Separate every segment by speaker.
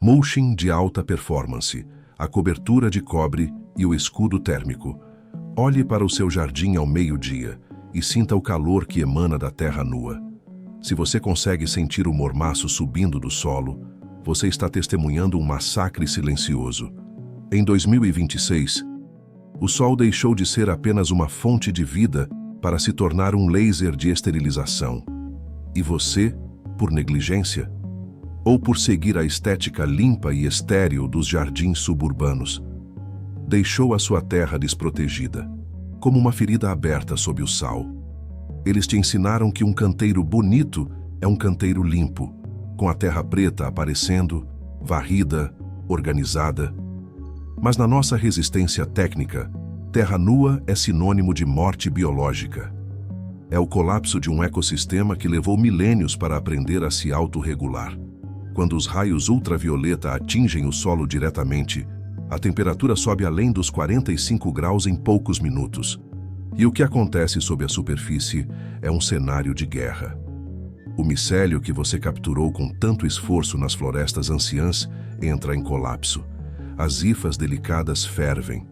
Speaker 1: Mulching de alta performance, a cobertura de cobre e o escudo térmico. Olhe para o seu jardim ao meio-dia e sinta o calor que emana da terra nua. Se você consegue sentir o mormaço subindo do solo, você está testemunhando um massacre silencioso. Em 2026, o sol deixou de ser apenas uma fonte de vida para se tornar um laser de esterilização. E você, por negligência, ou por seguir a estética limpa e estéril dos jardins suburbanos, deixou a sua terra desprotegida, como uma ferida aberta sob o sal. Eles te ensinaram que um canteiro bonito é um canteiro limpo, com a terra preta aparecendo, varrida, organizada. Mas na nossa resistência técnica, terra nua é sinônimo de morte biológica. É o colapso de um ecossistema que levou milênios para aprender a se autorregular. Quando os raios ultravioleta atingem o solo diretamente, a temperatura sobe além dos 45 graus em poucos minutos. E o que acontece sob a superfície é um cenário de guerra. O micélio que você capturou com tanto esforço nas florestas anciãs entra em colapso. As hifas delicadas fervem.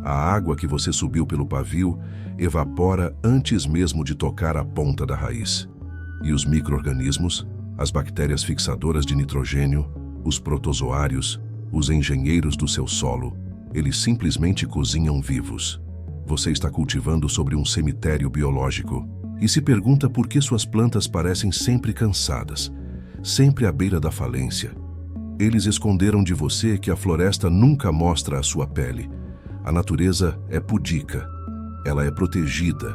Speaker 1: A água que você subiu pelo pavio evapora antes mesmo de tocar a ponta da raiz. E os micro-organismos, as bactérias fixadoras de nitrogênio, os protozoários, os engenheiros do seu solo, eles simplesmente cozinham vivos. Você está cultivando sobre um cemitério biológico e se pergunta por que suas plantas parecem sempre cansadas, sempre à beira da falência. Eles esconderam de você que a floresta nunca mostra a sua pele. A natureza é pudica, ela é protegida,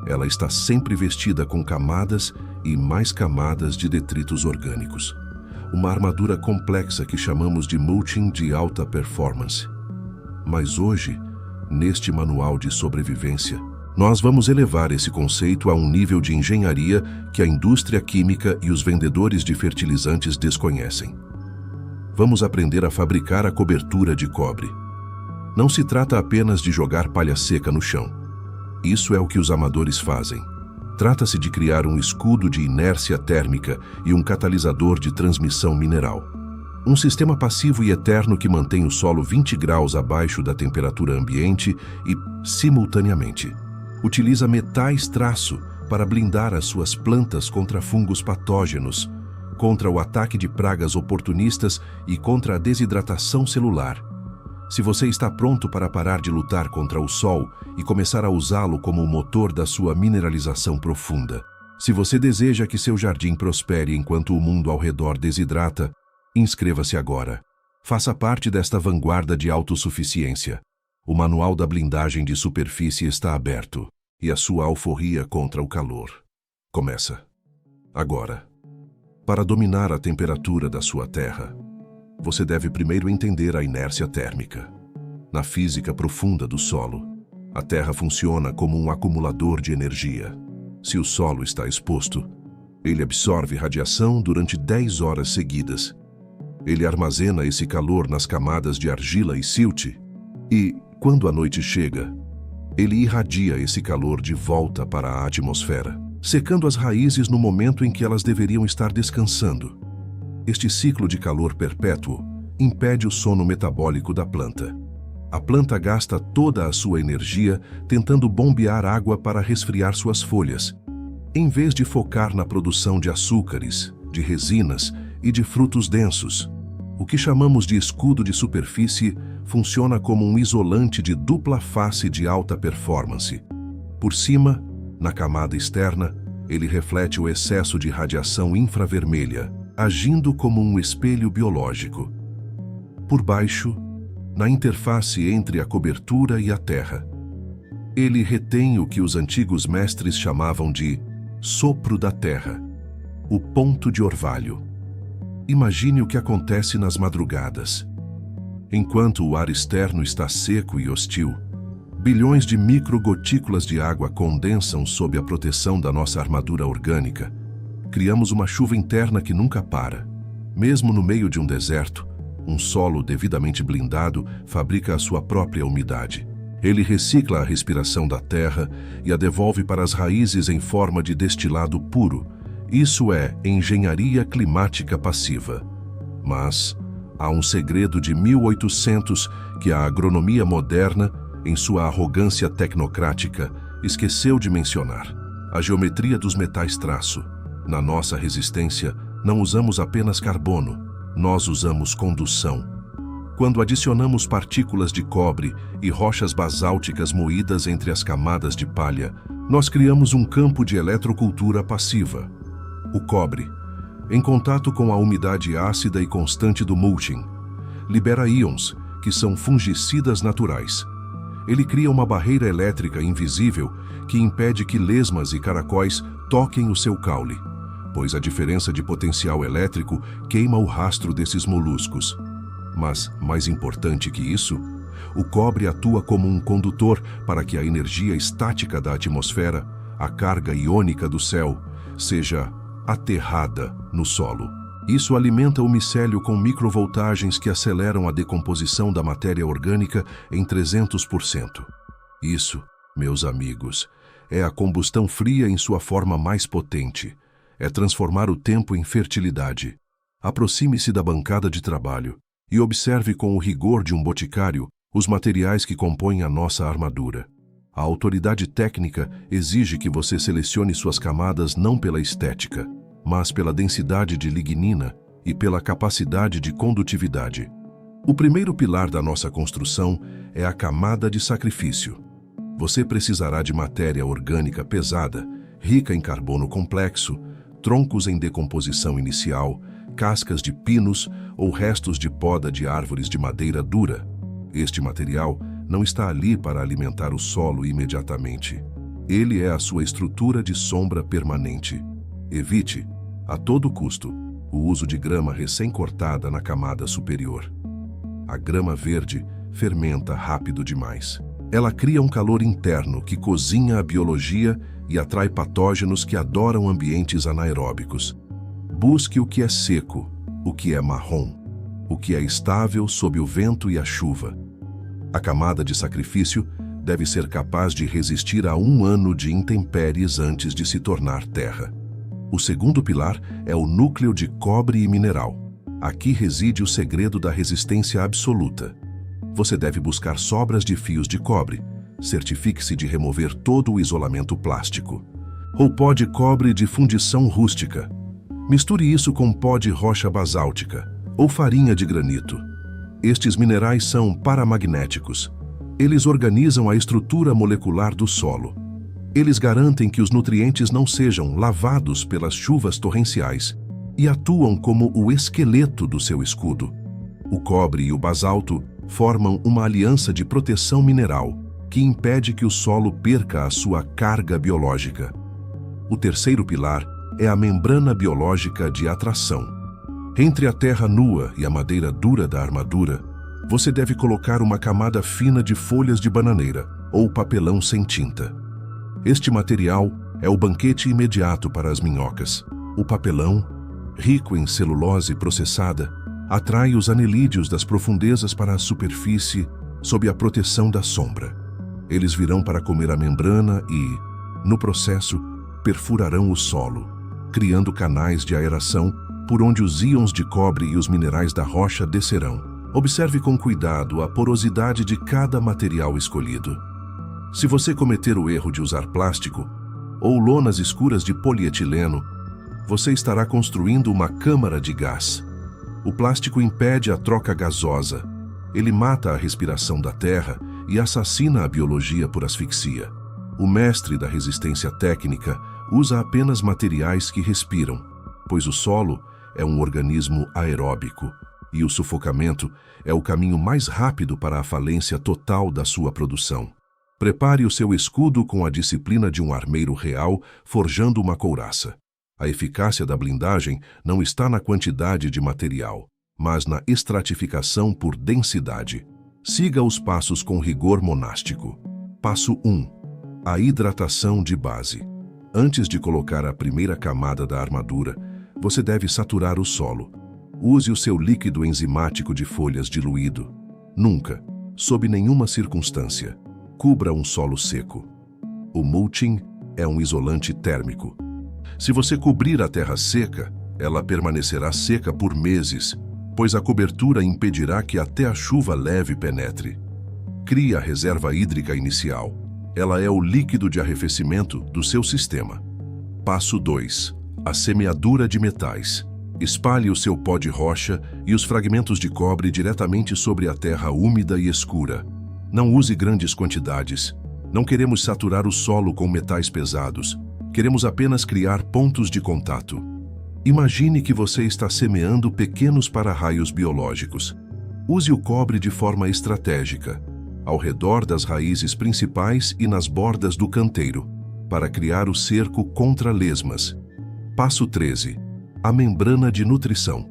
Speaker 1: ela está sempre vestida com camadas e mais camadas de detritos orgânicos. Uma armadura complexa que chamamos de mulching de alta performance. Mas hoje, neste manual de sobrevivência, nós vamos elevar esse conceito a um nível de engenharia que a indústria química e os vendedores de fertilizantes desconhecem. Vamos aprender a fabricar a cobertura de cobre. Não se trata apenas de jogar palha seca no chão. Isso é o que os amadores fazem. Trata-se de criar um escudo de inércia térmica e um catalisador de transmissão mineral. Um sistema passivo e eterno que mantém o solo 20 graus abaixo da temperatura ambiente e, simultaneamente, utiliza metais traço para blindar as suas plantas contra fungos patógenos, contra o ataque de pragas oportunistas e contra a desidratação celular. Se você está pronto para parar de lutar contra o sol e começar a usá-lo como o motor da sua mineralização profunda, se você deseja que seu jardim prospere enquanto o mundo ao redor desidrata, inscreva-se agora. Faça parte desta vanguarda de autossuficiência. O manual da blindagem de superfície está aberto e a sua alforria contra o calor começa agora. Para dominar a temperatura da sua terra, você deve primeiro entender a inércia térmica. Na física profunda do solo, a terra funciona como um acumulador de energia. Se o solo está exposto, ele absorve radiação durante 10 horas seguidas. Ele armazena esse calor nas camadas de argila e silt e, quando a noite chega, ele irradia esse calor de volta para a atmosfera, secando as raízes no momento em que elas deveriam estar descansando. Este ciclo de calor perpétuo impede o sono metabólico da planta. A planta gasta toda a sua energia tentando bombear água para resfriar suas folhas, em vez de focar na produção de açúcares, de resinas e de frutos densos. O que chamamos de escudo de superfície funciona como um isolante de dupla face de alta performance. Por cima, na camada externa, ele reflete o excesso de radiação infravermelha, agindo como um espelho biológico. Por baixo, na interface entre a cobertura e a terra, ele retém o que os antigos mestres chamavam de sopro da terra, o ponto de orvalho. Imagine o que acontece nas madrugadas. Enquanto o ar externo está seco e hostil, bilhões de microgotículas de água condensam sob a proteção da nossa armadura orgânica. Criamos uma chuva interna que nunca para. Mesmo no meio de um deserto, um solo devidamente blindado fabrica a sua própria umidade. Ele recicla a respiração da terra e a devolve para as raízes em forma de destilado puro. Isso é engenharia climática passiva. Mas Há um segredo de 1800 que a agronomia moderna, em sua arrogância tecnocrática, esqueceu de mencionar: a geometria dos metais traço. Na nossa resistência, não usamos apenas carbono, nós usamos condução. Quando adicionamos partículas de cobre e rochas basálticas moídas entre as camadas de palha, nós criamos um campo de eletrocultura passiva. O cobre, em contato com a umidade ácida e constante do mulching, libera íons, que são fungicidas naturais. Ele cria uma barreira elétrica invisível que impede que lesmas e caracóis toquem o seu caule, pois a diferença de potencial elétrico queima o rastro desses moluscos. Mas, mais importante que isso, o cobre atua como um condutor para que a energia estática da atmosfera, a carga iônica do céu, seja aterrada no solo. Isso alimenta o micélio com microvoltagens que aceleram a decomposição da matéria orgânica em 300%. Isso, meus amigos, é a combustão fria em sua forma mais potente. É transformar o tempo em fertilidade. Aproxime-se da bancada de trabalho e observe com o rigor de um boticário os materiais que compõem a nossa armadura. A autoridade técnica exige que você selecione suas camadas não pela estética, mas pela densidade de lignina e pela capacidade de condutividade. O primeiro pilar da nossa construção é a camada de sacrifício. Você precisará de matéria orgânica pesada, rica em carbono complexo, troncos em decomposição inicial, cascas de pinos ou restos de poda de árvores de madeira dura. Este material não está ali para alimentar o solo imediatamente. Ele é a sua estrutura de sombra permanente. Evite, a todo custo, o uso de grama recém-cortada na camada superior. A grama verde fermenta rápido demais. Ela cria um calor interno que cozinha a biologia e atrai patógenos que adoram ambientes anaeróbicos. Busque o que é seco, o que é marrom, o que é estável sob o vento e a chuva. A camada de sacrifício deve ser capaz de resistir a 1 ano de intempéries antes de se tornar terra. O segundo pilar é o núcleo de cobre e mineral. Aqui reside o segredo da resistência absoluta. Você deve buscar sobras de fios de cobre. Certifique-se de remover todo o isolamento plástico. Ou pó de cobre de fundição rústica. Misture isso com pó de rocha basáltica ou farinha de granito. Estes minerais são paramagnéticos. Eles organizam a estrutura molecular do solo. Eles garantem que os nutrientes não sejam lavados pelas chuvas torrenciais e atuam como o esqueleto do seu escudo. O cobre e o basalto formam uma aliança de proteção mineral que impede que o solo perca a sua carga biológica. O terceiro pilar é a membrana biológica de atração. Entre a terra nua e a madeira dura da armadura, você deve colocar uma camada fina de folhas de bananeira ou papelão sem tinta. Este material é o banquete imediato para as minhocas. O papelão, rico em celulose processada, atrai os anelídeos das profundezas para a superfície sob a proteção da sombra. Eles virão para comer a membrana e, no processo, perfurarão o solo, criando canais de aeração por onde os íons de cobre e os minerais da rocha descerão. Observe com cuidado a porosidade de cada material escolhido. Se você cometer o erro de usar plástico ou lonas escuras de polietileno, você estará construindo uma câmara de gás. O plástico impede a troca gasosa. Ele mata a respiração da terra e assassina a biologia por asfixia. O mestre da resistência técnica usa apenas materiais que respiram, pois o solo é um organismo aeróbico e o sufocamento é o caminho mais rápido para a falência total da sua produção. Prepare o seu escudo com a disciplina de um armeiro real forjando uma couraça. A eficácia da blindagem não está na quantidade de material, mas na estratificação por densidade. Siga os passos com rigor monástico. Passo 1. A hidratação de base. Antes de colocar a primeira camada da armadura, você deve saturar o solo. Use o seu líquido enzimático de folhas diluído. Nunca, sob nenhuma circunstância, cubra um solo seco. O mulching é um isolante térmico. Se você cobrir a terra seca, ela permanecerá seca por meses, pois a cobertura impedirá que até a chuva leve penetre. Crie a reserva hídrica inicial. Ela é o líquido de arrefecimento do seu sistema. Passo 2. A semeadura de metais. Espalhe o seu pó de rocha e os fragmentos de cobre diretamente sobre a terra úmida e escura. Não use grandes quantidades. Não queremos saturar o solo com metais pesados. Queremos apenas criar pontos de contato. Imagine que você está semeando pequenos para-raios biológicos. Use o cobre de forma estratégica, ao redor das raízes principais e nas bordas do canteiro, para criar o cerco contra lesmas. Passo 13. A membrana de nutrição.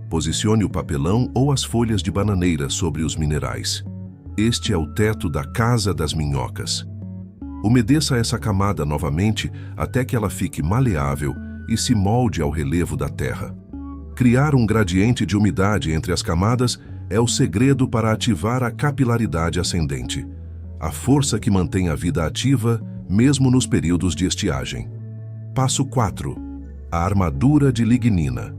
Speaker 1: Posicione o papelão ou as folhas de bananeira sobre os minerais. Este é o teto da casa das minhocas. Umedeça essa camada novamente até que ela fique maleável e se molde ao relevo da terra. Criar um gradiente de umidade entre as camadas é o segredo para ativar a capilaridade ascendente, a força que mantém a vida ativa mesmo nos períodos de estiagem. Passo 4. A armadura de lignina.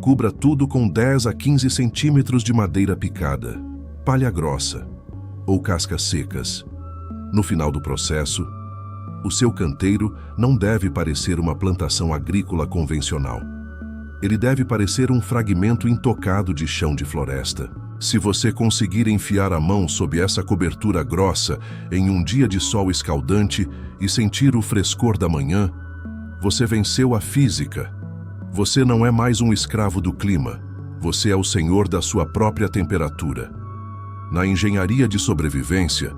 Speaker 1: Cubra tudo com 10 a 15 centímetros de madeira picada, palha grossa ou cascas secas. No final do processo, o seu canteiro não deve parecer uma plantação agrícola convencional. Ele deve parecer um fragmento intocado de chão de floresta. Se você conseguir enfiar a mão sob essa cobertura grossa em um dia de sol escaldante e sentir o frescor da manhã, você venceu a física. Você não é mais um escravo do clima. Você é o senhor da sua própria temperatura. Na engenharia de sobrevivência,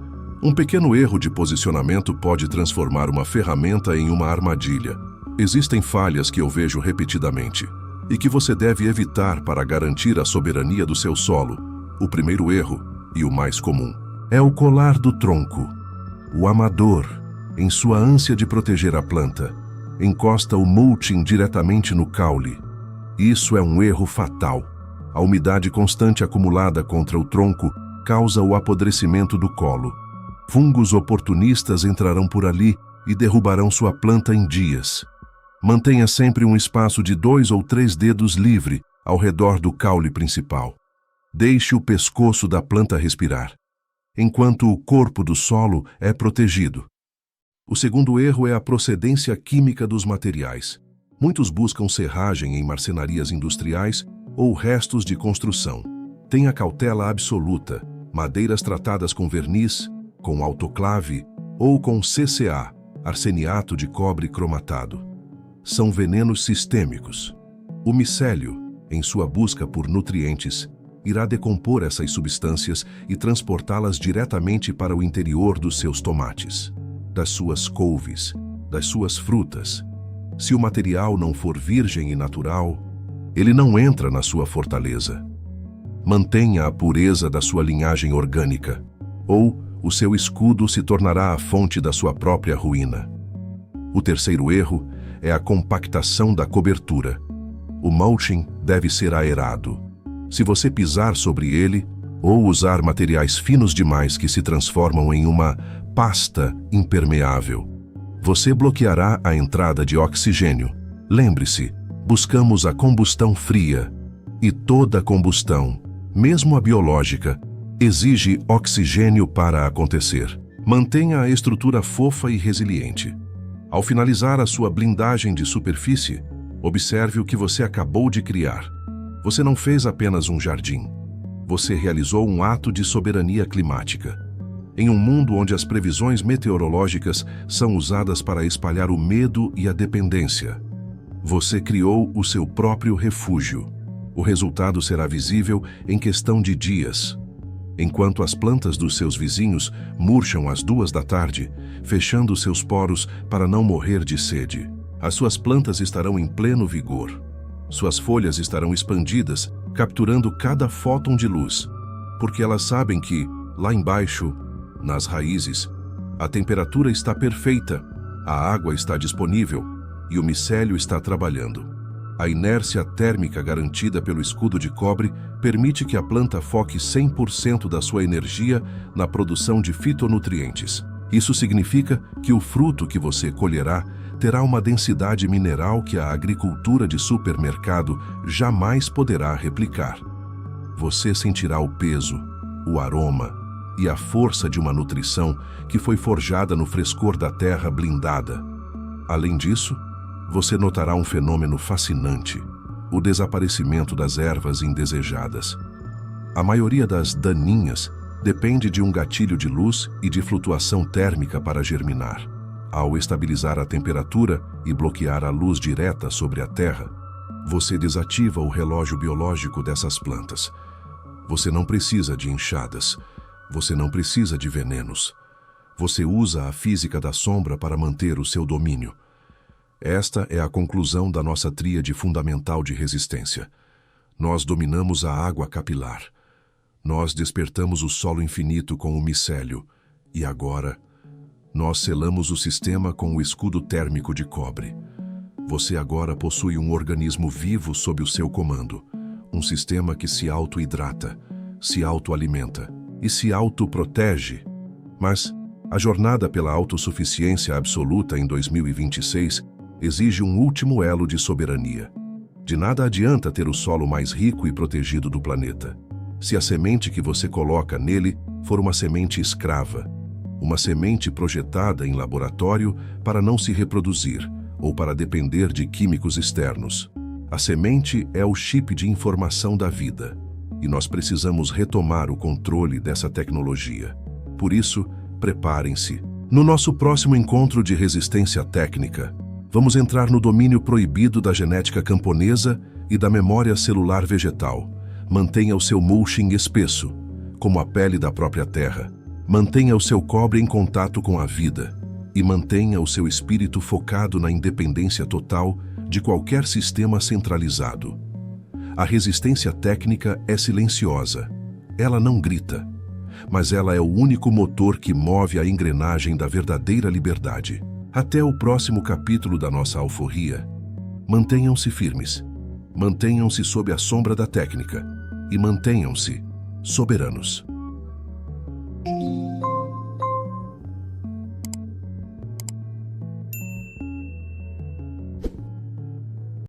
Speaker 1: um pequeno erro de posicionamento pode transformar uma ferramenta em uma armadilha. Existem falhas que eu vejo repetidamente e que você deve evitar para garantir a soberania do seu solo. O primeiro erro, e o mais comum, é o colar do tronco. O amador, em sua ânsia de proteger a planta, encosta o mulching diretamente no caule. Isso é um erro fatal. A umidade constante acumulada contra o tronco causa o apodrecimento do colo. Fungos oportunistas entrarão por ali e derrubarão sua planta em dias. Mantenha sempre um espaço de 2 ou 3 dedos livre ao redor do caule principal. Deixe o pescoço da planta respirar, enquanto o corpo do solo é protegido. O segundo erro é a procedência química dos materiais. Muitos buscam serragem em marcenarias industriais ou restos de construção. Tenha cautela absoluta. Madeiras tratadas com verniz, com autoclave ou com CCA, arseniato de cobre cromatado. São venenos sistêmicos. O micélio, em sua busca por nutrientes, irá decompor essas substâncias e transportá-las diretamente para o interior dos seus tomates, das suas couves, das suas frutas. Se o material não for virgem e natural, ele não entra na sua fortaleza. Mantenha a pureza da sua linhagem orgânica, ou o seu escudo se tornará a fonte da sua própria ruína. O terceiro erro é a compactação da cobertura. O mulching deve ser aerado. Se você pisar sobre ele, ou usar materiais finos demais que se transformam em uma pasta impermeável, você bloqueará a entrada de oxigênio. Lembre-se, buscamos a combustão fria, e toda combustão, mesmo a biológica, exige oxigênio para acontecer. Mantenha a estrutura fofa e resiliente. Ao finalizar a sua blindagem de superfície, observe o que você acabou de criar. Você não fez apenas um jardim. Você realizou um ato de soberania climática. Em um mundo onde as previsões meteorológicas são usadas para espalhar o medo e a dependência, você criou o seu próprio refúgio. O resultado será visível em questão de dias. Enquanto as plantas dos seus vizinhos murcham às 2 da tarde, fechando seus poros para não morrer de sede, as suas plantas estarão em pleno vigor. Suas folhas estarão expandidas, capturando cada fóton de luz, porque elas sabem que, lá embaixo, nas raízes, a temperatura está perfeita, a água está disponível e o micélio está trabalhando. A inércia térmica garantida pelo escudo de cobre permite que a planta foque 100% da sua energia na produção de fitonutrientes. Isso significa que o fruto que você colherá terá uma densidade mineral que a agricultura de supermercado jamais poderá replicar. você sentirá o peso, o aroma e a força de uma nutrição que foi forjada no frescor da terra blindada. Além disso, você notará um fenômeno fascinante: o desaparecimento das ervas indesejadas. A maioria das daninhas depende de um gatilho de luz e de flutuação térmica para germinar. Ao estabilizar a temperatura e bloquear a luz direta sobre a terra, você desativa o relógio biológico dessas plantas. Você não precisa de enxadas. Você não precisa de venenos. Você usa a física da sombra para manter o seu domínio. Esta é a conclusão da nossa tríade fundamental de resistência. Nós dominamos a água capilar. Nós despertamos o solo infinito com o micélio. E agora, nós selamos o sistema com o escudo térmico de cobre. Você agora possui um organismo vivo sob o seu comando. Um sistema que se auto-hidrata, se auto-alimenta e se auto-protege. Mas a jornada pela autossuficiência absoluta em 2026 exige um último elo de soberania. De nada adianta ter o solo mais rico e protegido do planeta, se a semente que você coloca nele for uma semente escrava, uma semente projetada em laboratório para não se reproduzir ou para depender de químicos externos. A semente é o chip de informação da vida, e nós precisamos retomar o controle dessa tecnologia. Por isso, preparem-se. No nosso próximo encontro de resistência técnica, vamos entrar no domínio proibido da genética camponesa e da memória celular vegetal. Mantenha o seu mulching espesso, como a pele da própria terra. Mantenha o seu cobre em contato com a vida e mantenha o seu espírito focado na independência total de qualquer sistema centralizado. A resistência técnica é silenciosa. Ela não grita, mas ela é o único motor que move a engrenagem da verdadeira liberdade. Até o próximo capítulo da nossa alforria. Mantenham-se firmes, mantenham-se sob a sombra da técnica e mantenham-se soberanos.